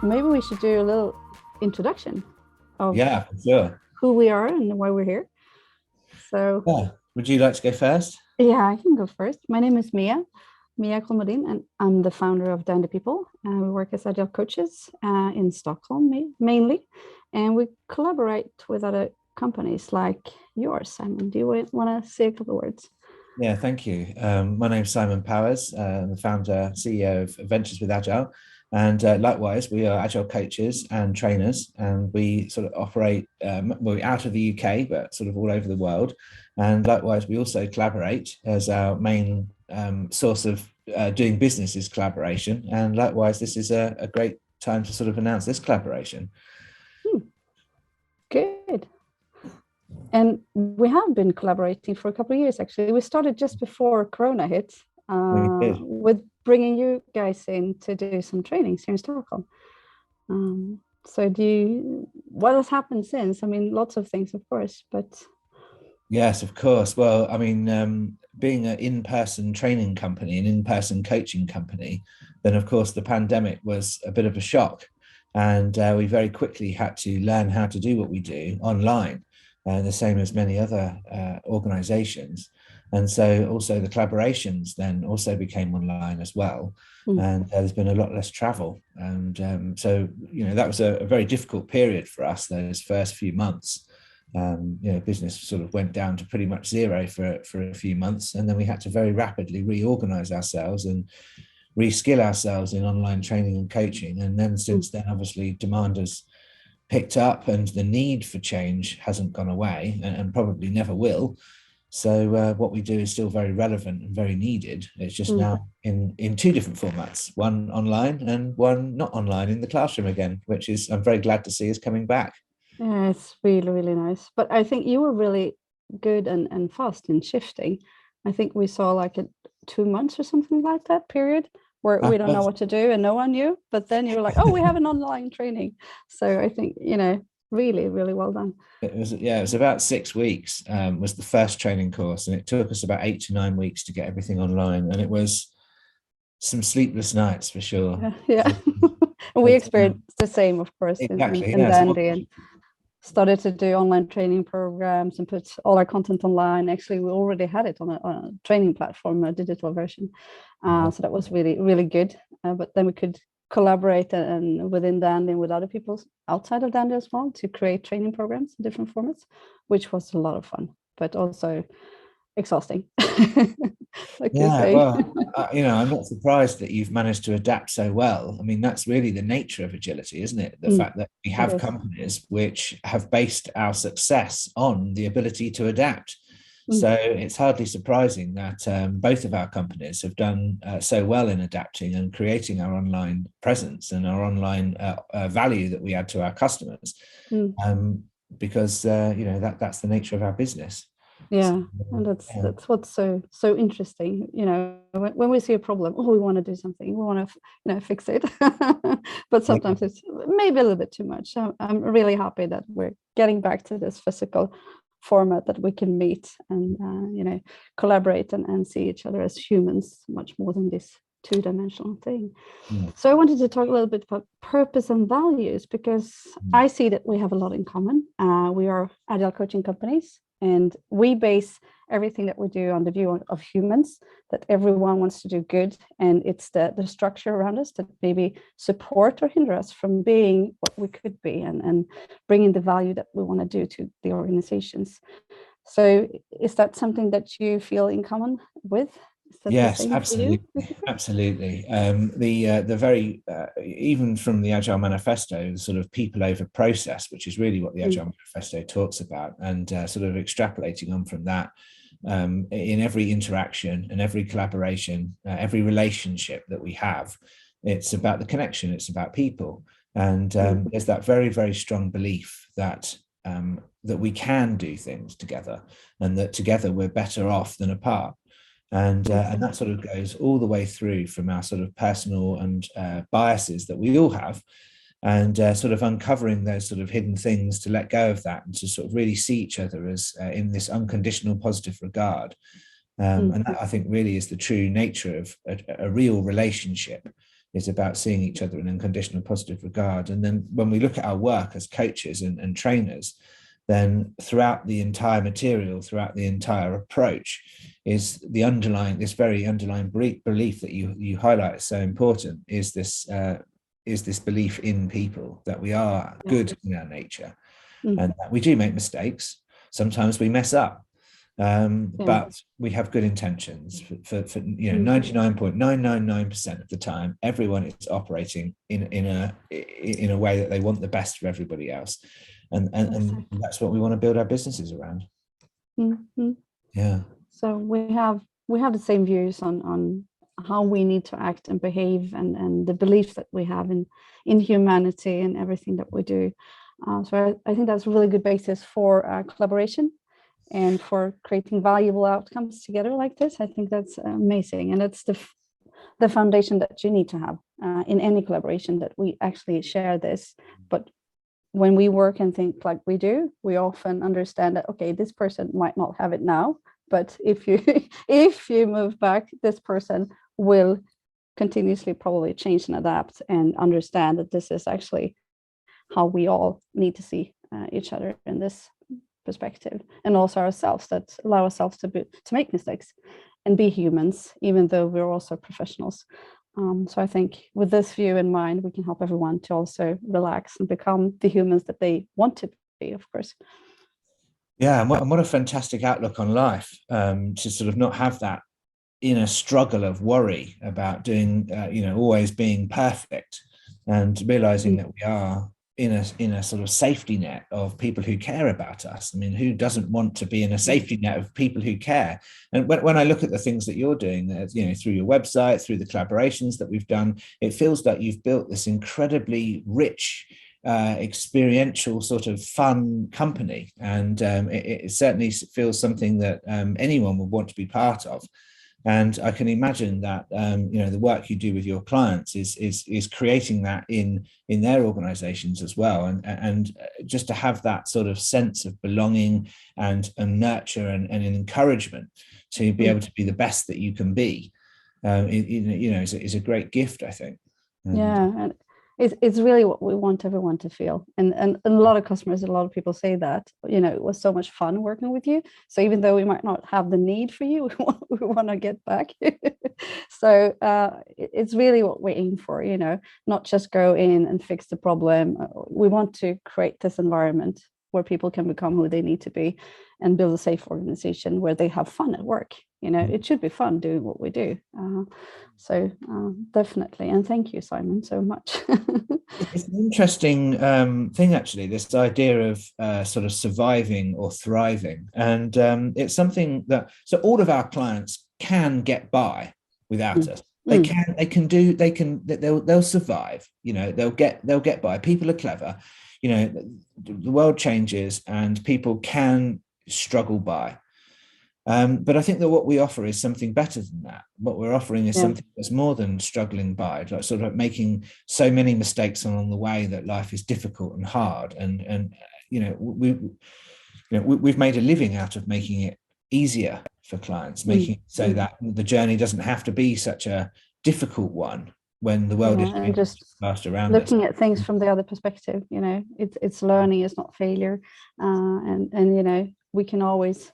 maybe we should do a little introduction of Yeah, for sure. who we are and why we're here. So, Yeah. Would you like to go first? yeah, I can go first. My name is Mia Kolmodin, and I'm the founder of Dandy People. We work as Agile coaches in Stockholm mainly, and we collaborate with other companies like yours. Simon, do you want to say a couple of words? Yeah, thank you. My name's Simon Powers. I'm the founder, CEO of Adventures with Agile. And likewise, we are Agile coaches and trainers, and we sort of operate well, out of the UK, but sort of all over the world. And likewise, we also collaborate as our main source of doing business is collaboration. And likewise, this is a great time to sort of announce this collaboration. Good. And we have been collaborating for a couple of years, actually. We started just before Corona hit with bringing you guys in to do some trainings here in Stockholm. So what has happened since? I mean, lots of things, of course, but... Yes, of course. Well, I mean, being an in-person training company, an in-person coaching company, then of course the pandemic was a bit of a shock. And we very quickly had to learn how to do what we do online, the same as many other organizations. And so also the collaborations then also became online as well. And there's been a lot less travel. And so, that was a very difficult period for us, those first few months. Business sort of went down to pretty much zero for a few months. And then we had to very rapidly reorganize ourselves and reskill ourselves in online training and coaching. And then since then, obviously, demand has picked up and the need for change hasn't gone away and probably never will. So what we do is still very relevant and very needed. It's just now in two different formats, one online and one not online in the classroom again, which is I'm very glad to see is coming back. Yeah, it's really, really nice. But I think you were really good and fast in shifting. I think we saw like 2 months or something like that period where we don't know what to do and no one knew. But then you were like, oh, we have an online training. So I think, really, really well done. It was about 6 weeks was the first training course, and it took us about 8 to 9 weeks to get everything online. And it was some sleepless nights for sure. Yeah. And we experienced the same, of course, exactly. in Dandy, and started to do online training programs and put all our content online. Actually, we already had it on a training platform, a digital version. So that was really, really good. But then we could collaborate and within Dandy and with other people outside of Dandy as well to create training programs in different formats, which was a lot of fun, but also exhausting. Well, I'm not surprised that you've managed to adapt so well. I mean, that's really the nature of agility, isn't it? The fact that we have companies which have based our success on the ability to adapt. So it's hardly surprising that both of our companies have done so well in adapting and creating our online presence and our online value that we add to our customers, because that's the nature of our business. Yeah, and that's what's so interesting. When we see a problem, we want to do something, we want to fix it, but sometimes it's maybe a little bit too much. So I'm really happy that we're getting back to this physical format that we can meet and collaborate and see each other as humans much more than this two-dimensional thing. So I wanted to talk a little bit about purpose and values, because I see that we have a lot in common. We are Agile coaching companies, and we base everything that we do on the view of humans, that everyone wants to do good, and it's the structure around us that maybe support or hinder us from being what we could be and bringing the value that we want to do to the organizations. So is that something that you feel in common with? Yes, absolutely. Absolutely. The very even from the Agile Manifesto, the sort of people over process, which is really what the Agile Manifesto talks about, and sort of extrapolating on from that, in every interaction and every collaboration, every relationship that we have, it's about the connection, it's about people. And there's that very, very strong belief that that we can do things together, and that together we're better off than apart. And that sort of goes all the way through from our sort of personal and biases that we all have, and sort of uncovering those sort of hidden things to let go of that and to sort of really see each other as in this unconditional positive regard. And that, I think, really is the true nature of a real relationship. is about seeing each other in unconditional positive regard. And then when we look at our work as coaches and trainers, then throughout the entire material, throughout the entire approach, is this very underlying belief that you highlight is so important, is this belief in people, that we are good in our nature, and that we do make mistakes. Sometimes we mess up, but we have good intentions. For 99.999% of the time, everyone is operating in a way that they want the best for everybody else, and that's what we want to build our businesses around. Yeah. So we have the same views on how we need to act and behave, and the belief that we have in humanity and everything that we do. So I think that's a really good basis for collaboration and for creating valuable outcomes together like this. I think that's amazing, and that's the foundation that you need to have in any collaboration, that we actually share this. But when we work and think like we do, we often understand that, okay, this person might not have it now, but if you move back, this person will continuously probably change and adapt and understand that this is actually how we all need to see each other in this perspective, and also ourselves, that allow ourselves to make mistakes and be humans, even though we're also professionals. So I think with this view in mind, we can help everyone to also relax and become the humans that they want to be, of course. Yeah, and what a fantastic outlook on life, to sort of not have that inner struggle of worry about doing, always being perfect, and realizing that we are in a sort of safety net of people who care about us. I mean, who doesn't want to be in a safety net of people who care? And when I look at the things that you're doing, through your website, through the collaborations that we've done, it feels like you've built this incredibly rich, experiential sort of fun company, and it certainly feels something that anyone would want to be part of. And I can imagine that the work you do with your clients is creating that in their organizations as well, and just to have that sort of sense of belonging and nurture and an encouragement to be able to be the best that you can be, is a great gift, I think. And it's really what we want everyone to feel, and a lot of customers, a lot of people say that, it was so much fun working with you, so even though we might not have the need for you, we want to get back. So it's really what we aim for, not just go in and fix the problem. We want to create this environment where people can become who they need to be, and build a safe organization where they have fun at work. It should be fun doing what we do. So definitely, and thank you, Simon, so much. It's an interesting thing, actually, this idea of sort of surviving or thriving, and it's something that, so all of our clients can get by without us. They'll survive. They'll get by. People are clever. The world changes, and people can struggle by. But I think that what we offer is something better than that. What we're offering is something that's more than struggling by, like sort of making so many mistakes along the way that life is difficult and hard. And we've made a living out of making it easier for clients, making it so that the journey doesn't have to be such a difficult one when the world is just fast around us. Looking at things from the other perspective, it's learning, it's not failure, and we can always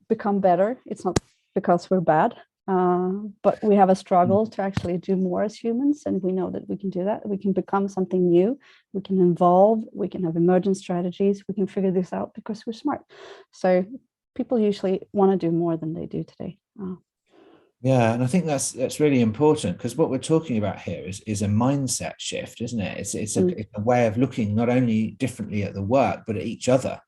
become better. It's not because we're bad, but we have a struggle to actually do more as humans, and we know that we can do that. We can become something new, we can evolve, we can have emergent strategies, we can figure this out because we're smart. So people usually want to do more than they do today. Yeah, and I think that's really important, because what we're talking about here is a mindset shift, isn't it? It's a way of looking not only differently at the work, but at each other.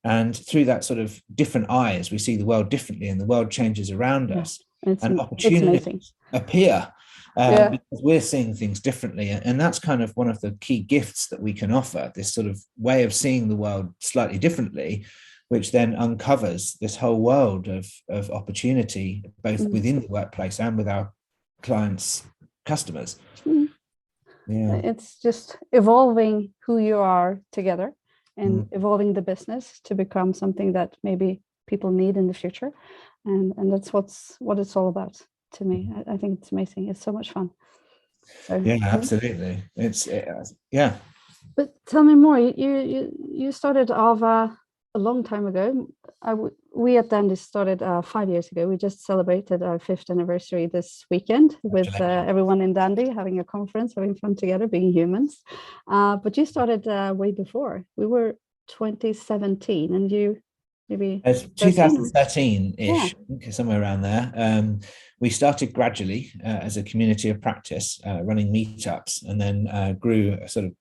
And through that sort of different eyes, we see the world differently, and the world changes around us, and opportunities appear because we're seeing things differently. And that's kind of one of the key gifts that we can offer, this sort of way of seeing the world slightly differently, which then uncovers this whole world of opportunity, both within the workplace and with our clients' customers. It's just evolving who you are together, and evolving the business to become something that maybe people need in the future. And that's what it's all about to me. I think it's amazing. It's so much fun. So Yeah, absolutely. Yeah. but tell me more. You started off a long time ago. We at Dandy started 5 years ago. We just celebrated our 5th anniversary this weekend with Congratulations. everyone in Dandy having a conference, having fun together, being humans. But you started way before. We were 2017, and you maybe It's 13. Yeah. 2013-ish, I think, somewhere around there. We started gradually as a community of practice, running meetups, and then grew a sort of,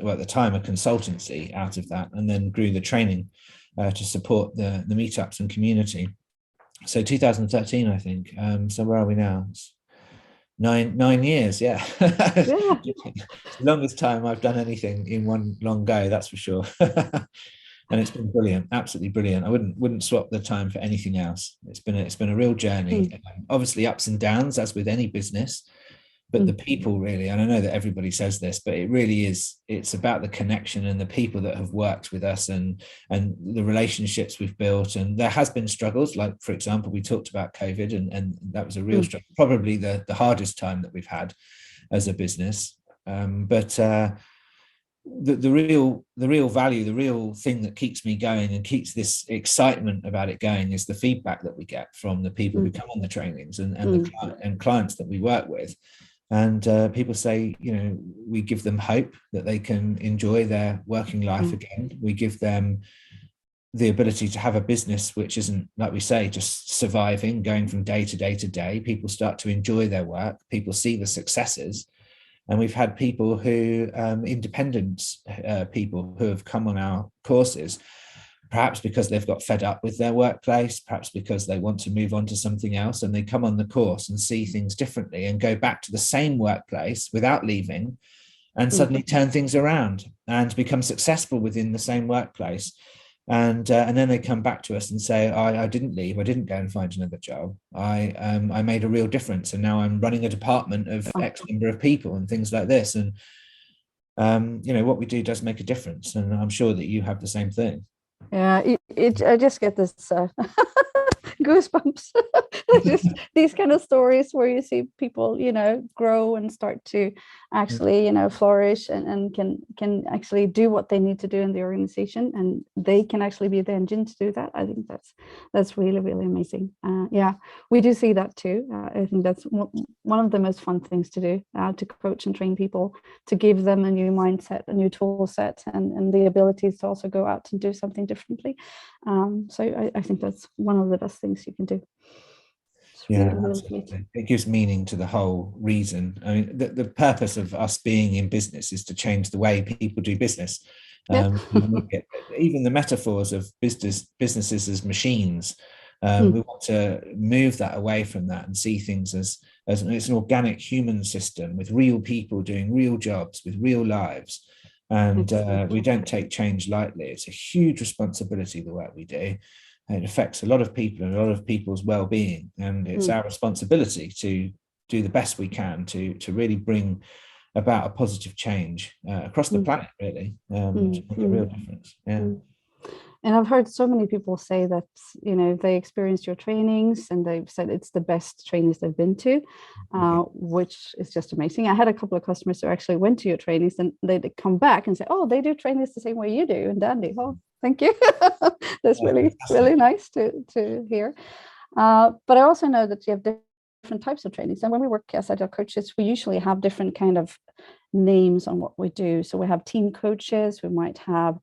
well, at the time, a consultancy out of that, and then grew the training to support the meetups and community. So 2013, I think. So where are we now? It's nine years, yeah. Yeah. It's the longest time I've done anything in one long go, that's for sure. And it's been brilliant, absolutely brilliant. I wouldn't swap the time for anything else. It's been a real journey. Mm, Obviously ups and downs, as with any business, but the mm, people really, and I know that everybody says this, but it really is, it's about the connection and the people that have worked with us, and the relationships we've built. And there has been struggles, like, for example, we talked about COVID, and that was a real mm, struggle, probably the hardest time that we've had as a business. But the real value, the real thing that keeps me going and keeps this excitement about it going, is the feedback that we get from the people who mm, come on the trainings, and mm, the clients that we work with. And people say, we give them hope that they can enjoy their working life mm, again. We give them the ability to have a business which isn't, like we say, just surviving, going from day to day to day. People start to enjoy their work. People see the successes. And we've had people who, independent people who have come on our courses, perhaps because they've got fed up with their workplace, perhaps because they want to move on to something else, and they come on the course and see things differently and go back to the same workplace without leaving, and mm. suddenly turn things around and become successful within the same workplace. And then they come back to us and say, I didn't leave. I didn't go and find another job. I made a real difference, and now I'm running a department of Oh, X number of people and things like this. And what we do does make a difference, and I'm sure that you have the same thing. yeah. I just get this goosebumps. Just these kind of stories where you see people, grow and start to actually, flourish, and can actually do what they need to do in the organization, and they can actually be the engine to do that. I think that's really, really amazing. Yeah, we do see that too. I think that's one of the most fun things to do, to coach and train people, to give them a new mindset, a new tool set, and the abilities to also go out and do something differently. So I think that's one of the best things you can do. It's really, Yeah, really sweet. absolutely. It gives meaning to the whole reason. I mean, the purpose of us being in business is to change the way people do business. Yeah. Even the metaphors of businesses as machines. We Mm, want to move that away from that and see things as it's an organic human system with real people doing real jobs with real lives. And we exactly. don't take change lightly. It's a huge responsibility, the work we do. It affects a lot of people and a lot of people's well-being, and it's Mm, our responsibility to do the best we can to really bring about a positive change across the mm, planet, really, to mm, make a real mm, difference. Yeah. mm. And I've heard so many people say that, they experienced your trainings and they've said it's the best trainings they've been to, which is just amazing. I had a couple of customers who actually went to your trainings, and they come back and say, oh, they do trainings the same way you do in Dandy. Oh, thank you. That's Oh, really, fantastic. really nice to hear. But I also know that you have different types of trainings. And when we work as agile coaches, we usually have different kind of names on what we do. So we have team coaches, we might have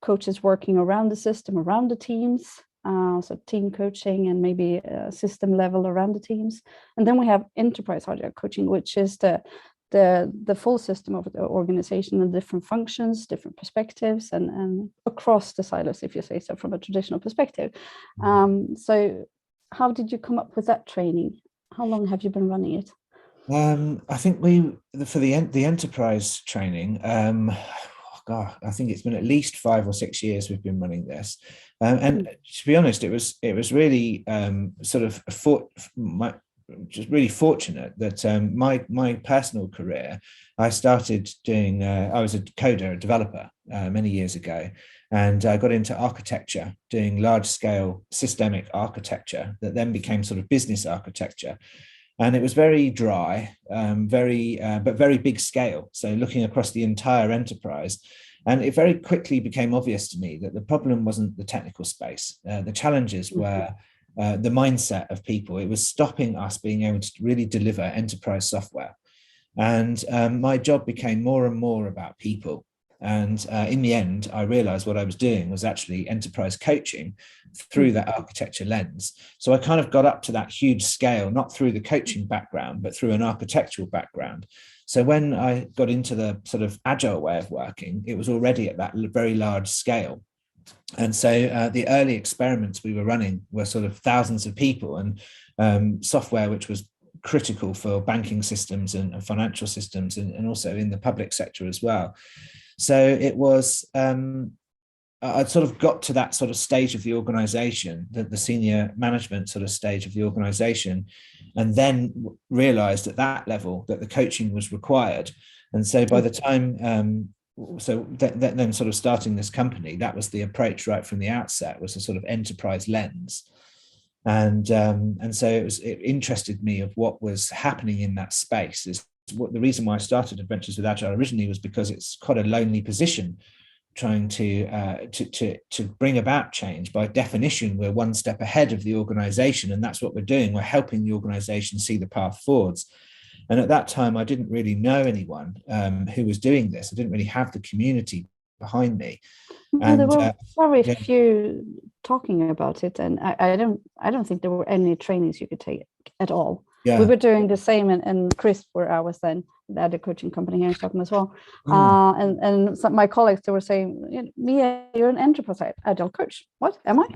coaches working around the system, around the teams. So team coaching and maybe a system level around the teams. And then we have enterprise agile coaching, which is the full system of the organization and different functions, different perspectives, and across the silos, if you say so, from a traditional perspective. So how did you come up with that training? How long have you been running it? I think for the enterprise training, God, I think it's been at least 5 or 6 years we've been running this, and to be honest, it was really sort of just really fortunate that my personal career, I started doing. I was a coder, a developer, many years ago, and I got into architecture, doing large scale systemic architecture that then became sort of business architecture. And it was very dry, but very big scale. So looking across the entire enterprise. And it very quickly became obvious to me that the problem wasn't the technical space. The challenges were the mindset of people. It was stopping us being able to really deliver enterprise software. And my job became more and more about people. And in the end, I realized what I was doing was actually enterprise coaching through that architecture lens. So I kind of got up to that huge scale, not through the coaching background, but through an architectural background. So when I got into the sort of agile way of working, it was already at that very large scale. And so the early experiments we were running were sort of thousands of people, and software which was critical for banking systems and financial systems, and also in the public sector as well. So it was, I'd sort of got to that sort of stage of the organization, the senior management sort of stage of the organization, and then realized at that level that the coaching was required. And so by the time, then sort of starting this company, that was the approach right from the outset, was a sort of enterprise lens. And so it interested me of what was happening in that space. Is what the reason why I started Adventures with Agile originally was because it's quite a lonely position, trying to bring about change. By definition, we're one step ahead of the organization, and that's what we're doing. We're helping the organization see the path forwards. And at that time, I didn't really know anyone who was doing this. I didn't really have the community behind me. No, there were very few talking about it, and I don't think there were any trainings you could take at all. Yeah. We were doing the same in CRISP, where I was then the Agile Coaching company here in Stockholm as well. And some, my colleagues, they were saying, Mia, you're an enterprise Agile coach. What am I?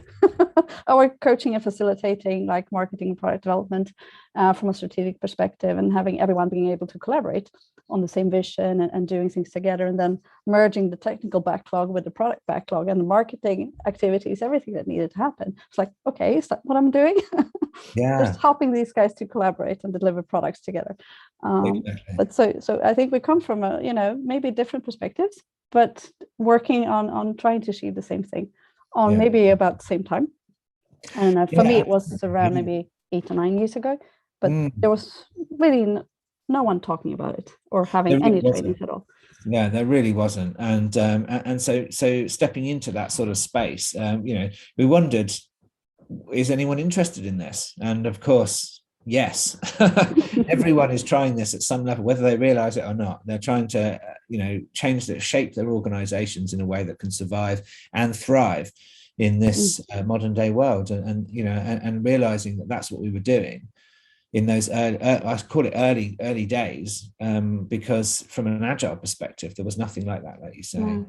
I work coaching and facilitating like marketing and product development from a strategic perspective, and having everyone being able to collaborate on the same vision and doing things together, and then merging the technical backlog with the product backlog and the marketing activities, everything that needed to happen. It's like, okay, is that what I'm doing? Just helping these guys to collaborate and deliver products together. Exactly. But so I think we come from maybe different perspectives, but working on trying to achieve the same thing on maybe about the same time. I don't know. For me, it was around maybe 8 or 9 years ago, but there was really no one talking about it or having any trainings at all. Yeah, there really wasn't. And so stepping into that sort of space, we wondered, is anyone interested in this? And of course, yes. Everyone is trying this at some level, whether they realize it or not. They're trying to shape their organizations in a way that can survive and thrive in this modern day world, and realizing that that's what we were doing in those I call it early days, because from an agile perspective, there was nothing like that, like you say.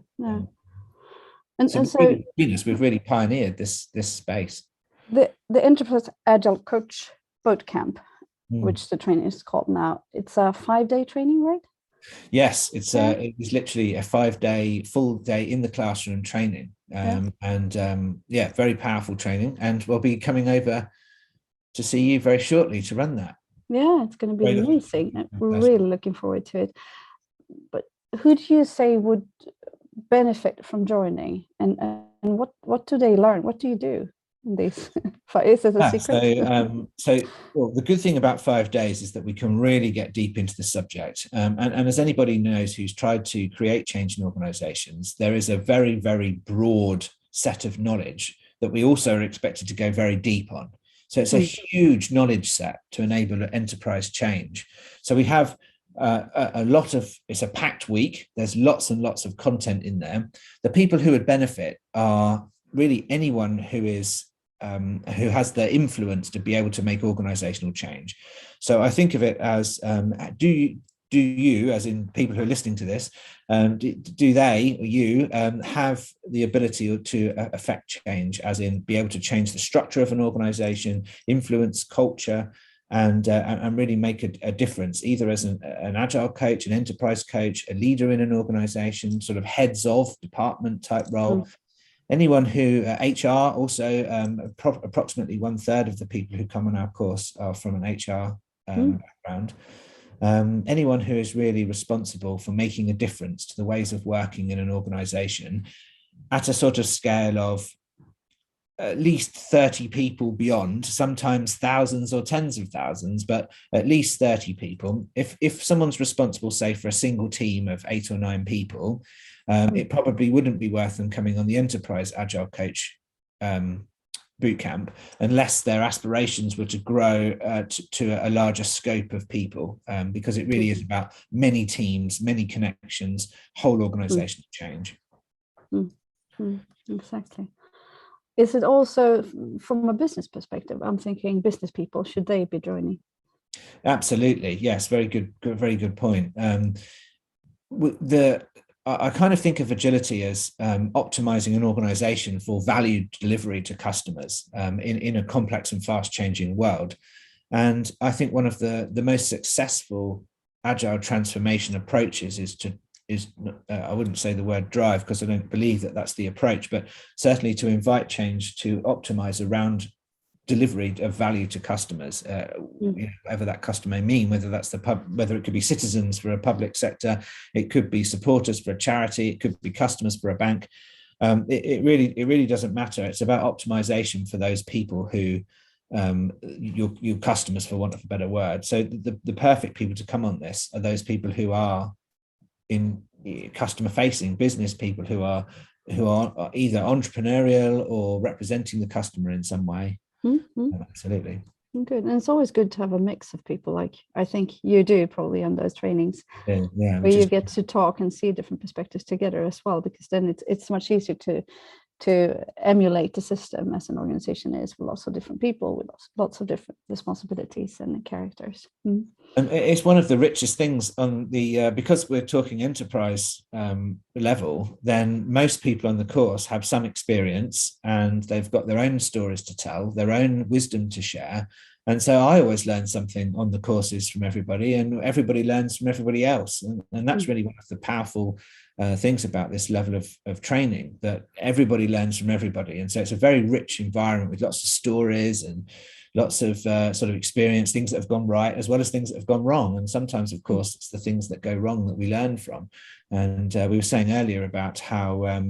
And so we've really pioneered this space. The Enterprise Agile Coach Bootcamp, which the training is called now, it's a 5-day training, right? Yes, it's literally a 5-day full day in the classroom training, very powerful training, and we'll be coming over to see you very shortly to run that. Yeah, it's going to be amazing. We're really looking forward to it. But who do you say would benefit from joining, and what do they learn? What do you do in this? Is it a secret? Well, the good thing about 5 days is that we can really get deep into the subject. And as anybody knows who's tried to create change in organizations, there is a very, very broad set of knowledge that we also are expected to go very deep on. So it's a huge knowledge set to enable enterprise change. So we have it's a packed week. There's lots and lots of content in there. The people who would benefit are really anyone who has the influence to be able to make organizational change. So I think of it as, do you, as in people who are listening to this, do they or you have the ability to affect change, as in be able to change the structure of an organization, influence culture, and really make a difference, either as an agile coach, an enterprise coach, a leader in an organization, sort of heads of department type role. Anyone who, HR also, approximately 1/3 of the people who come on our course are from an HR background. Anyone who is really responsible for making a difference to the ways of working in an organization at a sort of scale of at least 30 people beyond, sometimes thousands or tens of thousands, but at least 30 people. If someone's responsible, say, for a single team of 8 or 9 people, it probably wouldn't be worth them coming on the Enterprise Agile Coach bootcamp unless their aspirations were to grow to a larger scope of people, because it really is about many teams, many connections, whole organization change. Exactly. Is it also from a business perspective? I'm thinking business people, should they be joining? Absolutely, yes. Very good point. I kind of think of agility as optimizing an organization for value delivery to customers in a complex and fast changing world. And I think one of the most successful agile transformation approaches is I wouldn't say the word drive, because I don't believe that that's the approach, but certainly to invite change, to optimize around delivery of value to customers, whatever that customer may mean, whether that's whether it could be citizens for a public sector, it could be supporters for a charity, it could be customers for a bank. It really doesn't matter. It's about optimization for those people who your customers, for want of a better word. So the perfect people to come on this are those people who are in customer facing, business people who are either entrepreneurial or representing the customer in some way. Absolutely. Good. And it's always good to have a mix of people, like I think you do probably on those trainings, where you get to talk and see different perspectives together as well, because then it's much easier to emulate the system as an organization is, with lots of different people with lots of different responsibilities and characters. And it's one of the richest things on the because we're talking enterprise level, then most people on the course have some experience and they've got their own stories to tell, their own wisdom to share. And so I always learn something on the courses from everybody, and everybody learns from everybody else. And that's really one of the powerful things about this level of training, that everybody learns from everybody. And so it's a very rich environment with lots of stories and lots of sort of experience, things that have gone right, as well as things that have gone wrong. And sometimes, of course, it's the things that go wrong that we learn from. And we were saying earlier about how,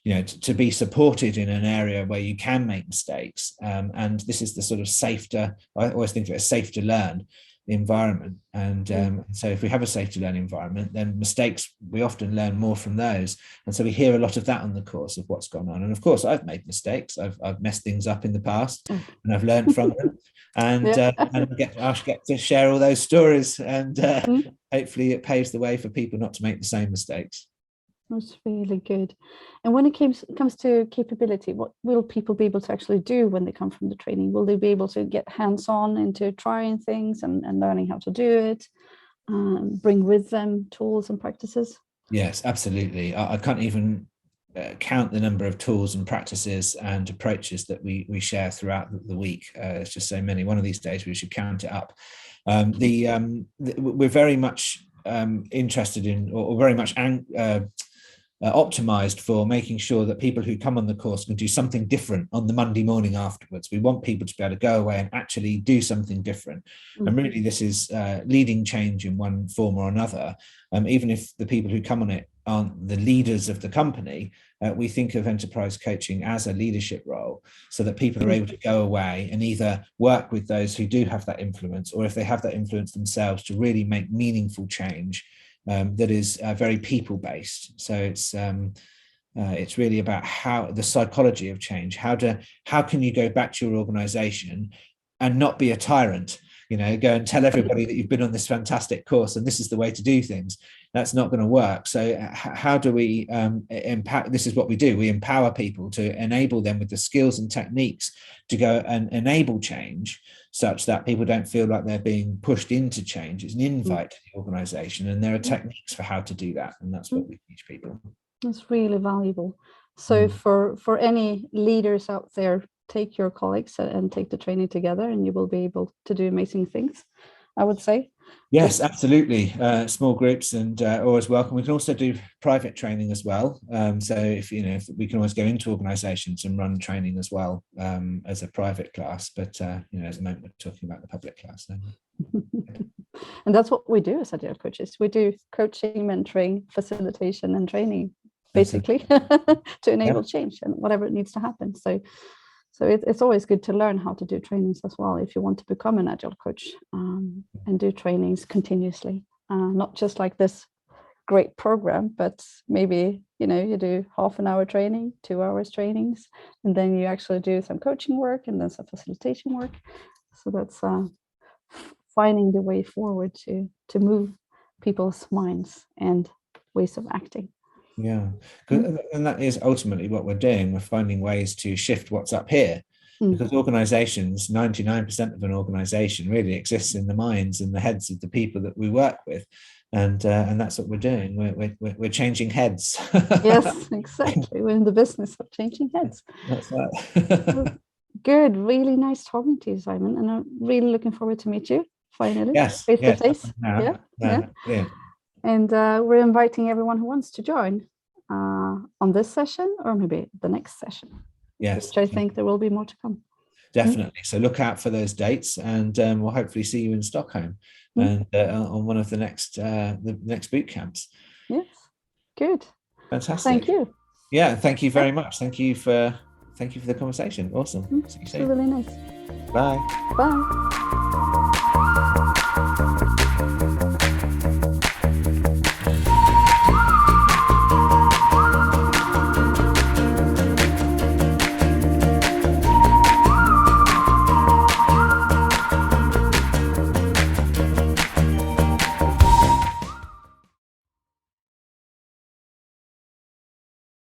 to be supported in an area where you can make mistakes. And this is the sort of I always think of it as safe to learn environment. And so if we have a safe to learn environment, then mistakes, we often learn more from those. And so we hear a lot of that on the course of what's gone on. And of course, I've made mistakes. I've messed things up in the past, and I've learned from them. And I get to share all those stories, and hopefully it paves the way for people not to make the same mistakes. That's really good. And when it comes to capability, what will people be able to actually do when they come from the training? Will they be able to get hands-on into trying things and learning how to do it, bring with them tools and practices? Yes, absolutely. I can't even count the number of tools and practices and approaches that we share throughout the week. It's just so many. One of these days we should count it up. We're very much interested in, or very much optimized for making sure that people who come on the course can do something different on the Monday morning afterwards. We want people to be able to go away and actually do something different. And really, this is leading change in one form or another. Even if the people who come on it aren't the leaders of the company, we think of enterprise coaching as a leadership role, so that people are able to go away and either work with those who do have that influence, or if they have that influence themselves, to really make meaningful change that is very people-based. So it's really about how the psychology of change. How can you go back to your organization and not be a tyrant? Go and tell everybody that you've been on this fantastic course and this is the way to do things. That's not going to work. So how do we empower? This is what we do. We empower people to enable them with the skills and techniques to go and enable change, such that people don't feel like they're being pushed into change. It's an invite to the organization, and there are techniques for how to do that. And that's what we teach people. That's really valuable. So for any leaders out there, take your colleagues and take the training together, and you will be able to do amazing things, I would say. Yes, absolutely. Small groups and always welcome. We can also do private training as well. So if we can always go into organizations and run training as well as a private class. But at the moment we're talking about the public class. And that's what we do as Agile coaches. We do coaching, mentoring, facilitation, and training, basically, to enable change and whatever it needs to happen. So So it's always good to learn how to do trainings as well if you want to become an agile coach, and do trainings continuously, not just like this great program, but maybe you do half an hour training, 2 hours trainings, and then you actually do some coaching work and then some facilitation work. So that's finding the way forward to move people's minds and ways of acting. Yeah, and that is ultimately what we're doing. We're finding ways to shift what's up here, because organizations, 99% of an organization really exists in the minds and the heads of the people that we work with, and that's what we're doing. We're changing heads. Yes, exactly. We're in the business of changing heads. That's right. Good, really nice talking to you, Simon, and I'm really looking forward to meet you finally, Yes, face to yes. face. Yeah. Brilliant. And we're inviting everyone who wants to join on this session or maybe the next session, Yes, which I think there will be more to come. definitely. So look out for those dates, and we'll hopefully see you in Stockholm and on one of the next boot camps. Yes, good. Fantastic. Thank you. Yeah, thank you very much. Thank you for the conversation. Awesome. See you It's soon. really nice. Bye. Bye.